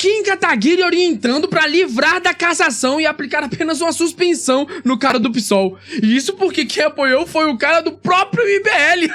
Kim Kataguiri orientando pra livrar da cassação e aplicar apenas uma suspensão no cara do PSOL. E isso porque quem apoiou foi o cara do próprio MBL.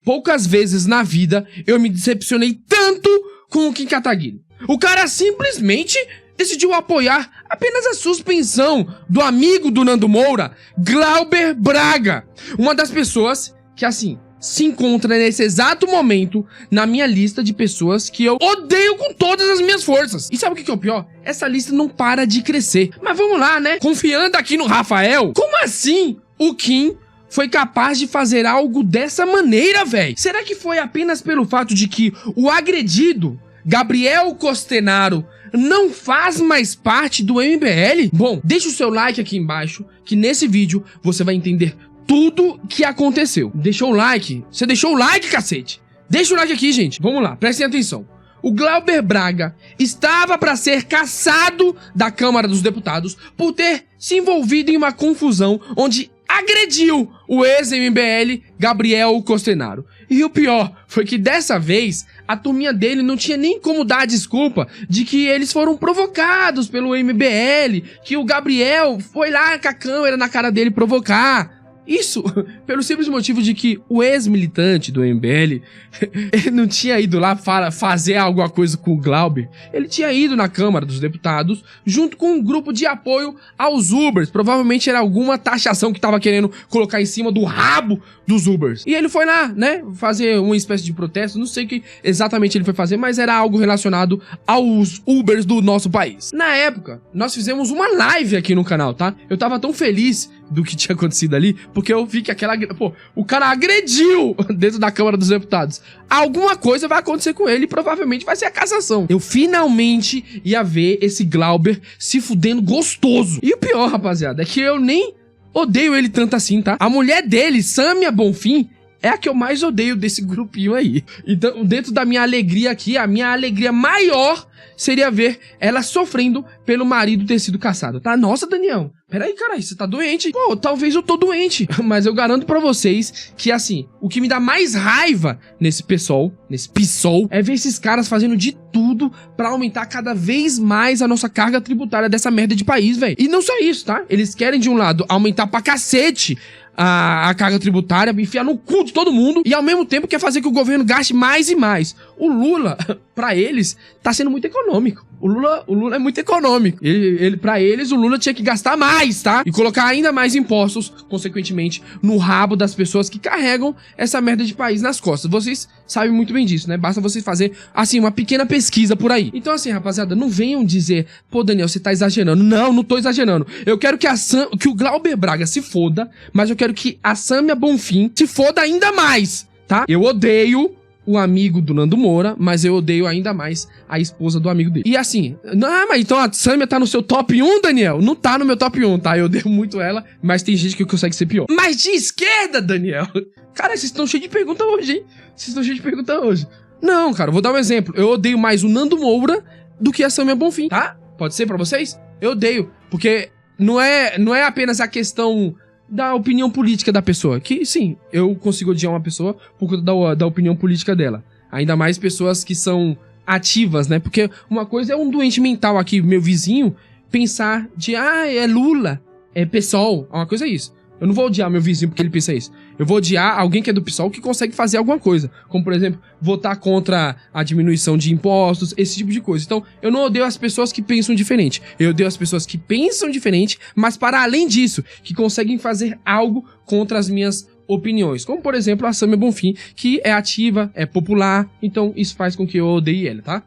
Poucas vezes na vida eu me decepcionei tanto com o Kim Kataguiri. O cara simplesmente decidiu apoiar apenas a suspensão do amigo do Nando Moura, Glauber Braga. Uma das pessoas que, assim, se encontra nesse exato momento na minha lista de pessoas que eu odeio com todas as minhas forças. E sabe o que é o pior? Essa lista não para de crescer. Mas vamos lá, né? Confiando aqui no Rafael, como assim o Kim foi capaz de fazer algo dessa maneira, velho? Será que foi apenas pelo fato de que o agredido, Gabriel Costenaro, não faz mais parte do MBL? Bom, deixa o seu like aqui embaixo, que nesse vídeo você vai entender tudo que aconteceu. Deixou o like? Você deixou o like, cacete? Deixa o like aqui, gente. Vamos lá, prestem atenção. O Glauber Braga estava para ser cassado da Câmara dos Deputados por ter se envolvido em uma confusão onde agrediu o ex-MBL Gabriel Costenaro. E o pior foi que dessa vez a turminha dele não tinha nem como dar a desculpa de que eles foram provocados pelo MBL, que o Gabriel foi lá com a câmera na cara dele provocar. Isso pelo simples motivo de que o ex-militante do MBL ele não tinha ido lá fazer alguma coisa com o Glauber. Ele tinha ido na Câmara dos Deputados junto com um grupo de apoio aos Ubers. Provavelmente era alguma taxação que tava querendo colocar em cima do rabo dos Ubers. E ele foi lá, né, fazer uma espécie de protesto. Não sei o que exatamente ele foi fazer, mas era algo relacionado aos Ubers do nosso país. Na época, nós fizemos uma live aqui no canal, tá? Eu tava tão feliz do que tinha acontecido ali, porque eu vi que o cara agrediu dentro da Câmara dos Deputados. Alguma coisa vai acontecer com ele e provavelmente vai ser a cassação. Eu finalmente ia ver esse Glauber se fudendo gostoso. E o pior, rapaziada, é que eu nem odeio ele tanto assim, tá? A mulher dele, Sâmia Bonfim, é a que eu mais odeio desse grupinho aí. Então, dentro da minha alegria aqui, a minha alegria maior seria ver ela sofrendo pelo marido ter sido cassado, tá? Nossa, Daniel, peraí, caralho, você tá doente? Pô, talvez eu tô doente, mas eu garanto pra vocês que, assim, o que me dá mais raiva nesse PSOL, é ver esses caras fazendo de tudo pra aumentar cada vez mais a nossa carga tributária dessa merda de país, velho. E não só isso, tá? Eles querem, de um lado, aumentar pra cacete a carga tributária, enfiar no cu de todo mundo, e ao mesmo tempo quer fazer que o governo gaste mais e mais. O Lula, pra eles, tá sendo muito econômico. O Lula é muito econômico. Pra eles, o Lula tinha que gastar mais, tá? E colocar ainda mais impostos, consequentemente, no rabo das pessoas que carregam essa merda de país nas costas. Vocês sabem muito bem disso, né? Basta vocês fazer, assim, uma pequena pesquisa por aí. Então, assim, rapaziada, não venham dizer, pô, Daniel, você tá exagerando. Não, não tô exagerando. Eu quero que o Glauber Braga se foda, mas eu quero que a Sâmia Bonfim se foda ainda mais, tá? Eu odeio o amigo do Nando Moura, mas eu odeio ainda mais a esposa do amigo dele. E assim, mas então a Sâmia tá no seu top 1, Daniel? Não tá no meu top 1, tá? Eu odeio muito ela, mas tem gente que consegue ser pior. Mas de esquerda, Daniel? Cara, vocês estão cheios de pergunta hoje, hein? Vocês estão cheios de pergunta hoje. Não, cara, vou dar um exemplo. Eu odeio mais o Nando Moura do que a Sâmia Bonfim, tá? Pode ser pra vocês? Eu odeio, porque não é apenas a questão da opinião política da pessoa, que sim, eu consigo odiar uma pessoa por conta da opinião política dela. Ainda mais pessoas que são ativas, né? Porque uma coisa é um doente mental aqui, meu vizinho, pensar de, é Lula, é PSOL, uma coisa é isso. Eu não vou odiar meu vizinho porque ele pensa isso. Eu vou odiar alguém que é do PSOL que consegue fazer alguma coisa. Como, por exemplo, votar contra a diminuição de impostos, esse tipo de coisa. Então, eu não odeio as pessoas que pensam diferente. Eu odeio as pessoas que pensam diferente, mas para além disso, que conseguem fazer algo contra as minhas opiniões. Como, por exemplo, a Sâmia Bonfim, que é ativa, é popular. Então, isso faz com que eu odeie ela, tá?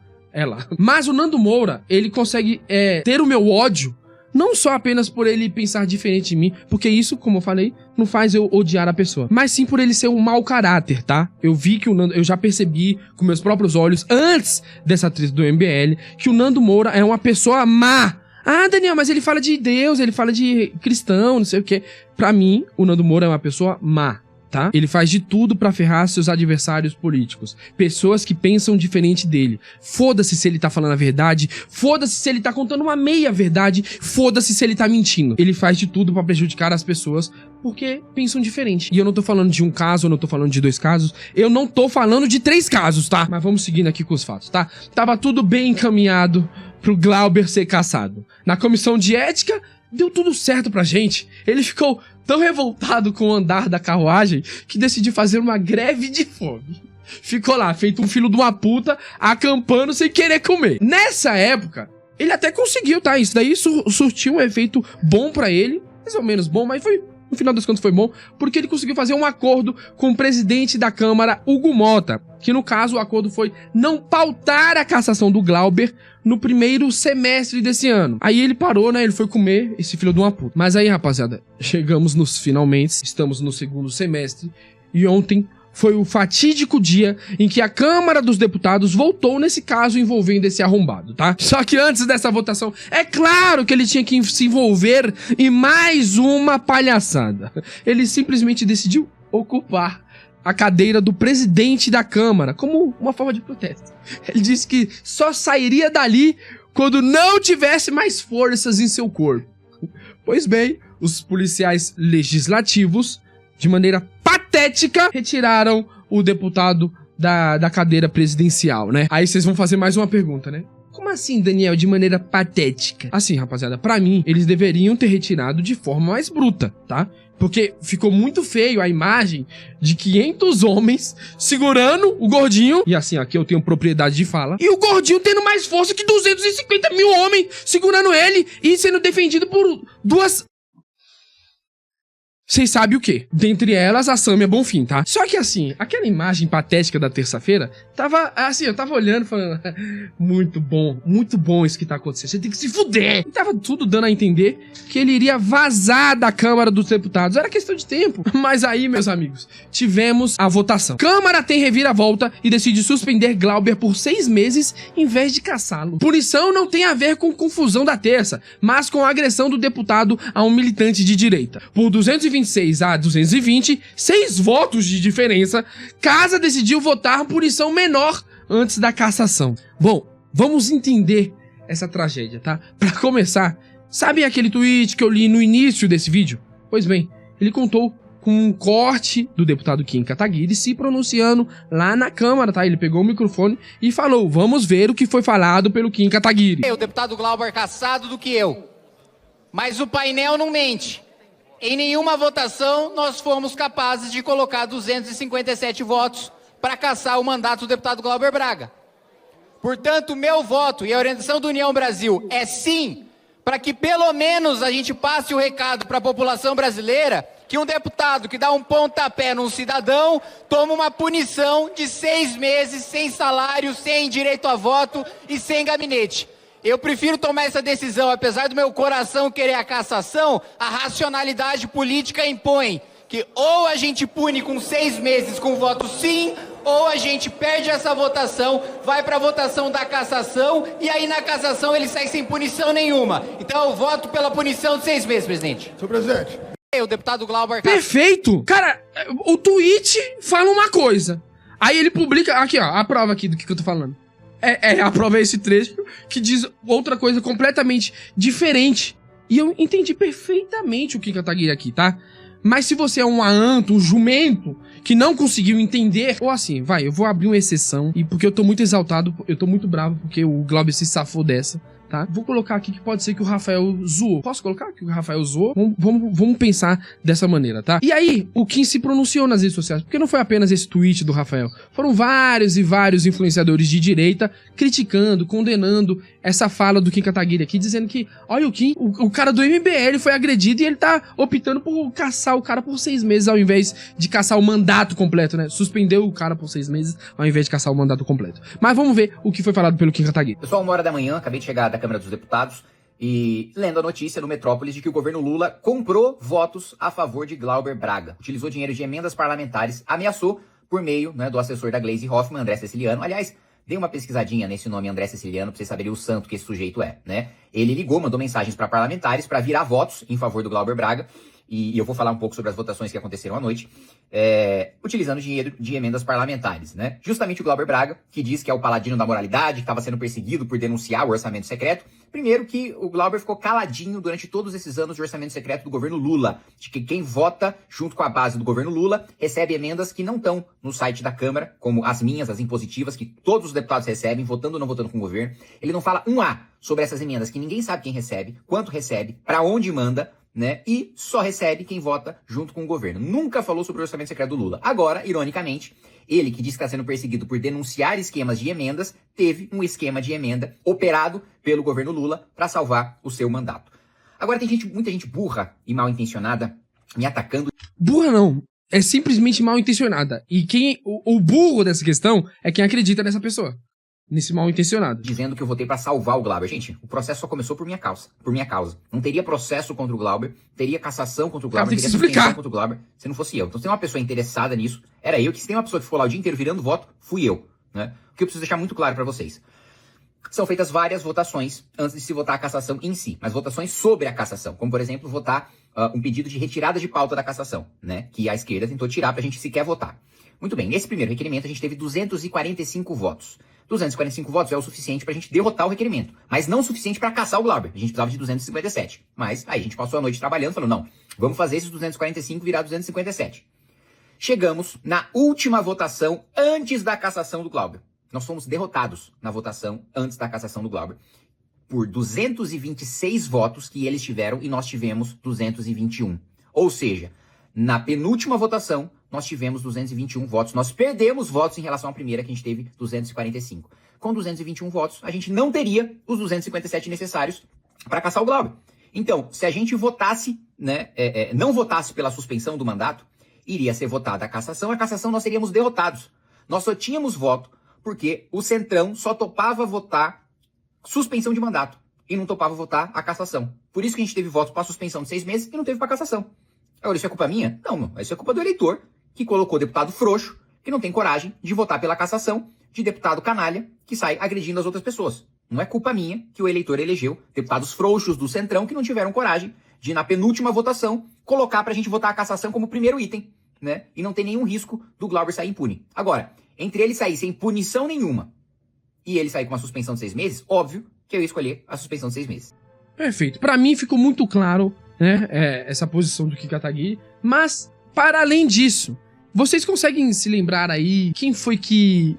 Mas o Nando Moura, ele consegue ter o meu ódio não só apenas por ele pensar diferente de mim, porque isso, como eu falei, não faz eu odiar a pessoa, mas sim por ele ser um mau caráter, tá? Eu vi que eu já percebi com meus próprios olhos, antes dessa treta do MBL, que o Nando Moura é uma pessoa má. Ah, Daniel, mas ele fala de Deus, ele fala de cristão, não sei o quê. Pra mim, o Nando Moura é uma pessoa má. tá? Ele faz de tudo pra ferrar seus adversários políticos. Pessoas que pensam diferente dele. Foda-se se ele tá falando a verdade, foda-se se ele tá contando uma meia verdade, foda-se se ele tá mentindo. Ele faz de tudo pra prejudicar as pessoas porque pensam diferente. E eu não tô falando de um caso, eu não tô falando de 2 casos, eu não tô falando de 3 casos, tá? Mas vamos seguindo aqui com os fatos, tá? Tava tudo bem encaminhado pro Glauber ser cassado. Na comissão de ética, deu tudo certo pra gente. Ele ficou tão revoltado com o andar da carruagem que decidiu fazer uma greve de fome. Ficou lá, feito um filho de uma puta, acampando sem querer comer. Nessa época, ele até conseguiu, tá? Isso daí surtiu um efeito bom pra ele. Mais ou menos bom, mas foi... No final das contas foi bom, porque ele conseguiu fazer um acordo com o presidente da Câmara, Hugo Mota, que no caso o acordo foi não pautar a cassação do Glauber no primeiro semestre desse ano. Aí ele parou, né, ele foi comer esse filho de uma puta. Mas aí, rapaziada, chegamos nos finalmente, estamos no segundo semestre, e ontem foi o fatídico dia em que a Câmara dos Deputados votou nesse caso envolvendo esse arrombado, tá? Só que antes dessa votação, é claro que ele tinha que se envolver em mais uma palhaçada. Ele simplesmente decidiu ocupar a cadeira do presidente da Câmara como uma forma de protesto. Ele disse que só sairia dali quando não tivesse mais forças em seu corpo. Pois bem, os policiais legislativos, de maneira patética, retiraram o deputado da cadeira presidencial, né? Aí vocês vão fazer mais uma pergunta, né? Como assim, Daniel, de maneira patética? Assim, rapaziada, pra mim, eles deveriam ter retirado de forma mais bruta, tá? Porque ficou muito feio a imagem de 500 homens segurando o gordinho. E assim, aqui eu tenho propriedade de fala. E o gordinho tendo mais força que 250 mil homens segurando ele e sendo defendido por 2... Vocês sabem o quê? Dentre elas, a Sâmia Bonfim, tá? Só que assim, aquela imagem patética da terça-feira, tava assim, eu tava olhando falando, muito bom isso que tá acontecendo, você tem que se fuder! E tava tudo dando a entender que ele iria vazar da Câmara dos Deputados, era questão de tempo. Mas aí, meus amigos, tivemos a votação. Câmara tem reviravolta e decide suspender Glauber por 6 meses em vez de caçá-lo. Punição não tem a ver com confusão da terça, mas com a agressão do deputado a um militante de direita. Por 226 a 220, 6 votos de diferença, Casa decidiu votar punição menor antes da cassação. Bom, vamos entender essa tragédia, tá? Pra começar, sabe aquele tweet que eu li no início desse vídeo? Pois bem, ele contou com um corte do deputado Kim Kataguiri se pronunciando lá na Câmara, tá? Ele pegou o microfone e falou, vamos ver o que foi falado pelo Kim Kataguiri. O deputado Glauber cassado do que eu, mas o painel não mente. Em nenhuma votação nós fomos capazes de colocar 257 votos para cassar o mandato do deputado Glauber Braga. Portanto, meu voto e a orientação do União Brasil é sim, para que pelo menos a gente passe o recado para a população brasileira que um deputado que dá um pontapé num cidadão toma uma punição de 6 meses sem salário, sem direito a voto e sem gabinete. Eu prefiro tomar essa decisão, apesar do meu coração querer a cassação, a racionalidade política impõe que ou a gente pune com 6 meses com voto sim, ou a gente perde essa votação, vai para a votação da cassação, e aí na cassação ele sai sem punição nenhuma. Então eu voto pela punição de 6 meses, presidente. Senhor presidente. O deputado Glauber... Perfeito! Cara, o tweet fala uma coisa, aí ele publica... Aqui, ó, a prova aqui do que eu tô falando. A prova é esse trecho que diz outra coisa completamente diferente. E eu entendi perfeitamente o Kim Kataguiri aqui, tá? Mas se você é um aanto, um jumento, que não conseguiu entender... Ou assim, vai, eu vou abrir uma exceção, e porque eu tô muito exaltado, eu tô muito bravo porque o Glauber se safou dessa, tá? Vou colocar aqui que pode ser que o Rafael zoou. Posso colocar que o Rafael zoou? Vamos pensar dessa maneira, tá? E aí, o Kim se pronunciou nas redes sociais, porque não foi apenas esse tweet do Rafael. Foram vários e vários influenciadores de direita criticando, condenando essa fala do Kim Kataguiri aqui, dizendo que, olha o Kim, o cara do MBL foi agredido e ele tá optando por caçar o cara por 6 meses ao invés de caçar o mandato completo, né? Suspendeu o cara por 6 meses ao invés de caçar o mandato completo. Mas vamos ver o que foi falado pelo Kim Kataguiri. Pessoal, 1h da manhã, acabei de chegar da Câmara dos Deputados e lendo a notícia no Metrópolis de que o governo Lula comprou votos a favor de Glauber Braga. Utilizou dinheiro de emendas parlamentares, ameaçou por meio, né, do assessor da Gleisi Hoffmann, André Ceciliano. Aliás, dei uma pesquisadinha nesse nome André Ceciliano pra vocês saberem o santo que esse sujeito é, né? Ele ligou, mandou mensagens para parlamentares para virar votos em favor do Glauber Braga e eu vou falar um pouco sobre as votações que aconteceram à noite, utilizando dinheiro de emendas parlamentares, né? Justamente o Glauber Braga, que diz que é o paladino da moralidade, que estava sendo perseguido por denunciar o orçamento secreto. Primeiro que o Glauber ficou caladinho durante todos esses anos de orçamento secreto do governo Lula, de que quem vota junto com a base do governo Lula recebe emendas que não estão no site da Câmara, como as minhas, as impositivas, que todos os deputados recebem, votando ou não votando com o governo. Ele não fala um A sobre essas emendas, que ninguém sabe quem recebe, quanto recebe, para onde manda, né? E só recebe quem vota junto com o governo. Nunca falou sobre o orçamento secreto do Lula. Agora, ironicamente, ele que diz que está sendo perseguido por denunciar esquemas de emendas, teve um esquema de emenda operado pelo governo Lula para salvar o seu mandato. Agora tem muita gente burra e mal intencionada me atacando. Burra não, é simplesmente mal intencionada. E o burro dessa questão é quem acredita nessa pessoa. Nesse mal intencionado. Dizendo que eu votei pra salvar o Glauber. Gente, o processo só começou por minha causa. Não teria processo contra o Glauber, teria cassação contra o Glauber, tem que teria se explicar contra o Glauber, se não fosse eu. Então se tem uma pessoa interessada nisso, era eu. Que se tem uma pessoa que ficou lá o dia inteiro virando voto, fui eu, né? O que eu preciso deixar muito claro pra vocês. São feitas várias votações antes de se votar a cassação em si, mas votações sobre a cassação, como por exemplo votar um pedido de retirada de pauta da cassação, né? Que a esquerda tentou tirar pra gente sequer votar. Muito bem, nesse primeiro requerimento a gente teve 245 votos. 245 votos é o suficiente pra gente derrotar o requerimento, mas não o suficiente pra caçar o Glauber. A gente precisava de 257. Mas aí a gente passou a noite trabalhando, falou, não, vamos fazer esses 245 virar 257. Chegamos na última votação antes da cassação do Glauber. Nós fomos derrotados na votação antes da cassação do Glauber por 226 votos que eles tiveram e nós tivemos 221. Ou seja, na penúltima votação, nós tivemos 221 votos. Nós perdemos votos em relação à primeira, que a gente teve 245. Com 221 votos, a gente não teria os 257 necessários para caçar o Glauber. Então, se a gente votasse, né, não votasse pela suspensão do mandato, iria ser votada a cassação nós seríamos derrotados. Nós só tínhamos voto porque o Centrão só topava votar suspensão de mandato e não topava votar a cassação. Por isso que a gente teve voto para suspensão de 6 meses e não teve para cassação. Agora, isso é culpa minha? Não, isso é culpa do eleitor, que colocou deputado frouxo, que não tem coragem de votar pela cassação de deputado canalha, que sai agredindo as outras pessoas. Não é culpa minha que o eleitor elegeu deputados frouxos do Centrão que não tiveram coragem de, na penúltima votação, colocar pra gente votar a cassação como primeiro item, né? E não tem nenhum risco do Glauber sair impune. Agora, entre ele sair sem punição nenhuma e ele sair com uma suspensão de 6 meses, óbvio que eu ia escolher a suspensão de 6 meses. Perfeito. Pra mim ficou muito claro, né, essa posição do Kim Kataguiri, mas, para além disso, vocês conseguem se lembrar aí quem foi que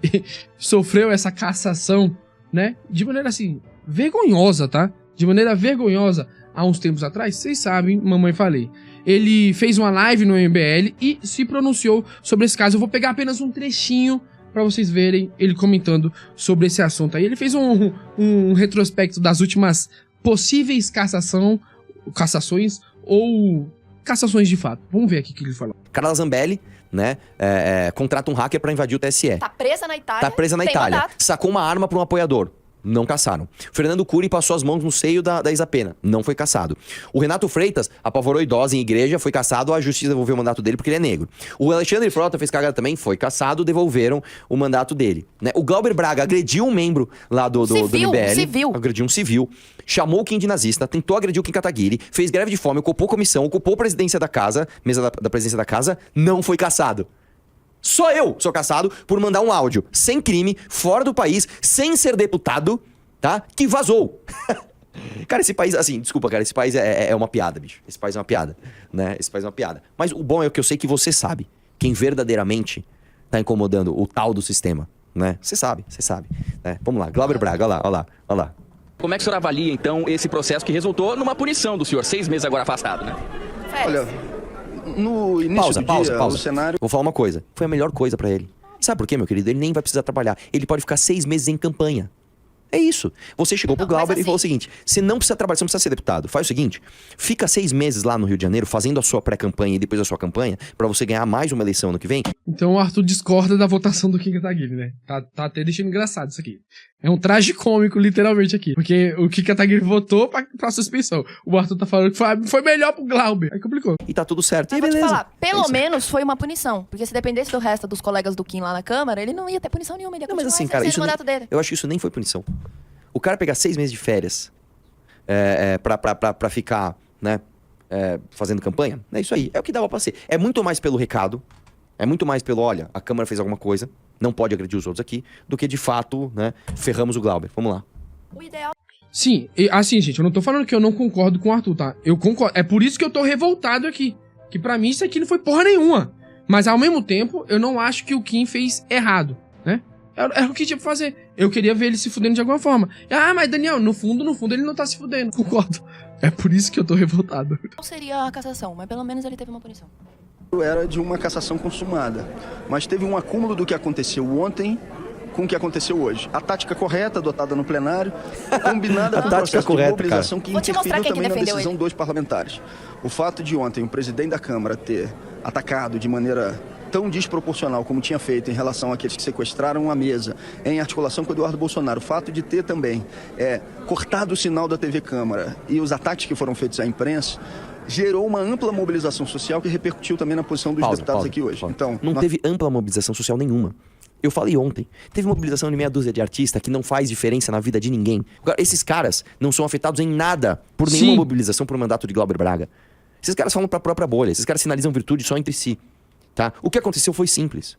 sofreu essa cassação, né, de maneira assim, vergonhosa, tá? De maneira vergonhosa, há uns tempos atrás, vocês sabem, mamãe falei. Ele fez uma live no MBL e se pronunciou sobre esse caso. Eu vou pegar apenas um trechinho pra vocês verem ele comentando sobre esse assunto aí. Ele fez um retrospecto das últimas possíveis cassações ou cassações de fato. Vamos ver aqui o que ele falou. Carla Zambelli, né, contrata um hacker pra invadir o TSE. Tá presa na Itália. Tá presa na Itália. Mandato. Sacou uma arma pra um apoiador. Não caçaram. Fernando Cury passou as mãos no seio da Isapena. Não foi caçado. O Renato Freitas apavorou idosa em igreja, foi caçado, a justiça devolveu o mandato dele porque ele é negro. O Alexandre Frota fez cagada também, foi caçado, devolveram o mandato dele. Né? O Glauber Braga agrediu um membro lá do MBL. Civil. Agrediu um civil. Chamou o Kim de nazista, tentou agredir o Kim Kataguiri, fez greve de fome, ocupou comissão, ocupou a presidência da casa, mesa da presidência da casa, não foi caçado. Só eu sou caçado por mandar um áudio sem crime, fora do país, sem ser deputado, tá? Que vazou. Cara, esse país, assim, desculpa, cara, esse país é uma piada, bicho. Esse país é uma piada, né? Esse país é uma piada. Mas o bom é que eu sei que você sabe quem verdadeiramente tá incomodando o tal do sistema, né? Você sabe, né? Vamos lá, Glauber Braga, olha lá. Como é que o senhor avalia, então, esse processo que resultou numa punição do senhor, 6 meses agora afastado, né? Férias. Olha, no início do dia, o cenário... Vou falar uma coisa, foi a melhor coisa pra ele. Sabe por quê, meu querido? Ele nem vai precisar trabalhar. Ele pode ficar 6 meses em campanha. É isso. Você chegou pro Glauber assim... e falou o seguinte: você não precisa trabalhar, você não precisa ser deputado. Faz o seguinte: fica 6 meses lá no Rio de Janeiro fazendo a sua pré-campanha e depois a sua campanha pra você ganhar mais uma eleição ano que vem. Então o Arthur discorda da votação do Kim Kataguiri, né? Tá até deixando engraçado isso aqui. É um traje cômico, literalmente, aqui. Porque o Kim Kataguiri votou pra suspensão. O Arthur tá falando que foi melhor pro Glauber. Aí complicou. E tá tudo certo. Mas E vou te beleza. falar, pelo menos foi uma punição. Porque se dependesse do resto dos colegas do Kim lá na Câmara, ele não ia ter punição nenhuma. Ele ia Não, mas continuar assim, cara, exercendo isso o mandato dele. eu acho que isso nem foi punição. O cara pegar 6 meses de férias pra ficar, né, fazendo campanha. É isso aí, é o que dava pra ser. É muito mais pelo recado, é muito mais pelo, olha, a Câmara fez alguma coisa, não pode agredir os outros aqui, do que de fato, né, ferramos o Glauber. Vamos lá. O ideal... Sim, assim, gente, eu não tô falando que eu não concordo com o Arthur, tá? Eu concordo, é por isso que eu tô revoltado aqui. Que pra mim isso aqui não foi porra nenhuma. Mas ao mesmo tempo, eu não acho que o Kim fez errado, né? Era o que tinha pra fazer. Eu queria ver ele se fudendo de alguma forma. Ah, mas Daniel, no fundo, ele não tá se fudendo. Concordo. É por isso que eu tô revoltado. Não seria a cassação, mas pelo menos ele teve uma punição. Era de uma cassação consumada, mas teve um acúmulo do que aconteceu ontem com o que aconteceu hoje. A tática correta adotada no plenário, combinada com o processo de mobilização que interferiu também na decisão dos parlamentares. O fato de ontem o presidente da Câmara ter atacado de maneira tão desproporcional como tinha feito em relação àqueles que sequestraram a mesa, em articulação com o Eduardo Bolsonaro, o fato de ter também cortado o sinal da TV Câmara e os ataques que foram feitos à imprensa, gerou uma ampla mobilização social que repercutiu também na posição dos deputados aqui hoje. Então, não teve ampla mobilização social nenhuma. Eu falei ontem, teve mobilização de meia dúzia de artistas que não faz diferença na vida de ninguém. Esses caras não são afetados em nada por nenhuma mobilização por mandato de Glauber Braga. Esses caras falam pra própria bolha, esses caras sinalizam virtude só entre si. Tá? O que aconteceu foi simples.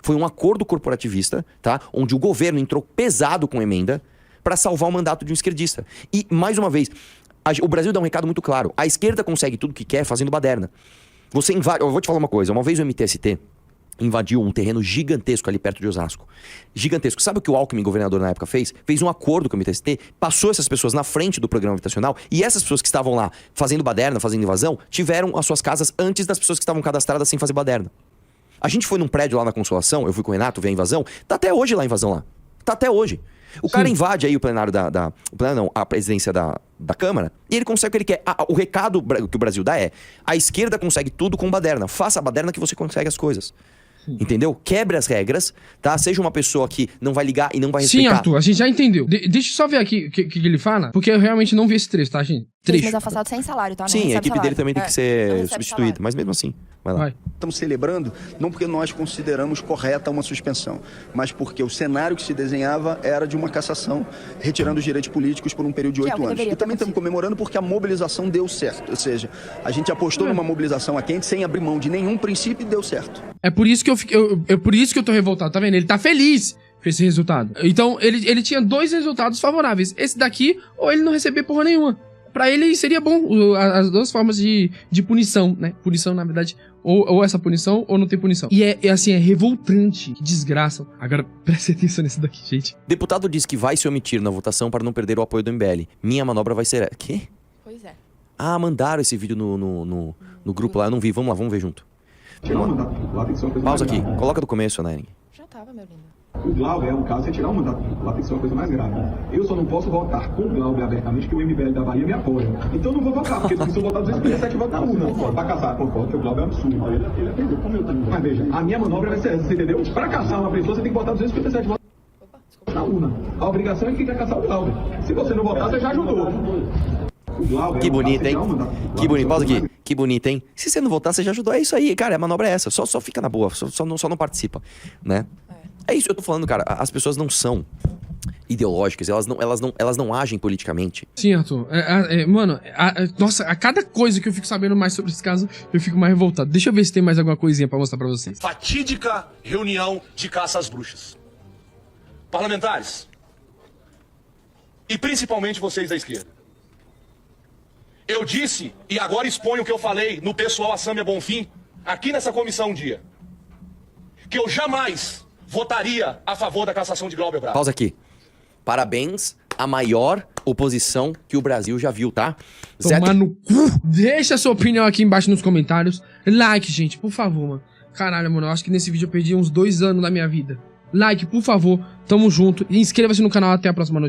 Foi um acordo corporativista, tá? Onde o governo entrou pesado com emenda para salvar o mandato de um esquerdista. E, mais uma vez, o Brasil dá um recado muito claro. A esquerda consegue tudo que quer fazendo baderna. Você invade... Eu vou te falar uma coisa. Uma vez o MTST invadiu um terreno gigantesco ali perto de Osasco. Gigantesco. Sabe o que o Alckmin, governador na época, fez? Fez um acordo com o MTST, passou essas pessoas na frente do programa habitacional e essas pessoas que estavam lá fazendo baderna, fazendo invasão, tiveram as suas casas antes das pessoas que estavam cadastradas sem fazer baderna. A gente foi num prédio lá na Consolação, eu fui com o Renato ver a invasão, tá até hoje lá a invasão lá. Tá até hoje. O cara invade aí o plenário a presidência da Câmara e ele consegue o que ele quer. O recado que o Brasil dá é: a esquerda consegue tudo com baderna. Faça a baderna que você consegue as coisas. Entendeu? Quebre as regras, tá? Seja uma pessoa que não vai ligar e não vai respeitar. Sim, Arthur, a gente já entendeu. Deixa eu só ver aqui o que ele fala, porque eu realmente não vi esse trecho, tá, gente? Trecho. Mas afastado sem salário, tá? Não Sim, a equipe salário. dele também tem que ser substituída, mas mesmo assim, vai lá. Estamos celebrando, não porque nós consideramos correta uma suspensão, mas porque o cenário que se desenhava era de uma cassação, retirando os direitos políticos por um período de 8 anos. E também estamos comemorando porque a mobilização deu certo. Ou seja, a gente apostou numa mobilização a quente sem abrir mão de nenhum princípio e deu certo. É por isso que por isso que eu tô revoltado, tá vendo? Ele tá feliz com esse resultado. Então, ele tinha dois resultados favoráveis. Esse daqui, ou ele não receber porra nenhuma. Pra ele seria bom as duas formas de punição, né? Punição, na verdade, ou essa punição ou não ter punição. E assim, é revoltante. Que desgraça. Agora, preste atenção nesse daqui, gente. Deputado diz que vai se omitir na votação para não perder o apoio do MBL. Minha manobra vai ser... Quê? Pois é. Ah, mandaram esse vídeo no grupo lá. Eu não vi. Vamos lá, vamos ver junto. Pausa aqui. Coloca do começo, né? Já tava, meu lindo. O Glauber é um caso, você tirar o mandato, lá tem que ser uma coisa mais grave. Eu só não posso votar com o Glauber abertamente, que o MBL da Bahia me apoia. Então eu não vou votar, porque se eu votar 257 votos na urna, pra caçar, concordo que o Glauber é um absurdo. Ele aprendeu, como eu também. Mas veja, a minha manobra vai ser essa, você entendeu? Pra caçar uma pessoa, você tem que votar 257 votos na urna. A obrigação é que quer caçar o Glauber. Se você não votar, você já ajudou. Que bonito, hein? Que bonito. Pausa aqui. Que bonito, hein? Se você não votar, você já ajudou. É isso aí, cara. A manobra é essa. Só fica na boa. Só não participa, né? É isso que eu tô falando, cara. As pessoas não são ideológicas. Elas não agem politicamente. Sim, Arthur. Mano, nossa, a cada coisa que eu fico sabendo mais sobre esse caso, eu fico mais revoltado. Deixa eu ver se tem mais alguma coisinha pra mostrar pra vocês. Fatídica reunião de caça às bruxas. Parlamentares. E principalmente vocês da esquerda. Eu disse, e agora exponho o que eu falei no pessoal Assâmia Bonfim, aqui nessa comissão um dia, que eu jamais votaria a favor da cassação de Glauber Braga. Pausa aqui. Parabéns à maior oposição que o Brasil já viu, tá? Tomar no cu. Deixa a sua opinião aqui embaixo nos comentários. Like, gente, por favor, mano. Caralho, mano, eu acho que nesse vídeo eu perdi uns 2 anos da minha vida. Like, por favor. Tamo junto. E inscreva-se no canal. Até a próxima noite.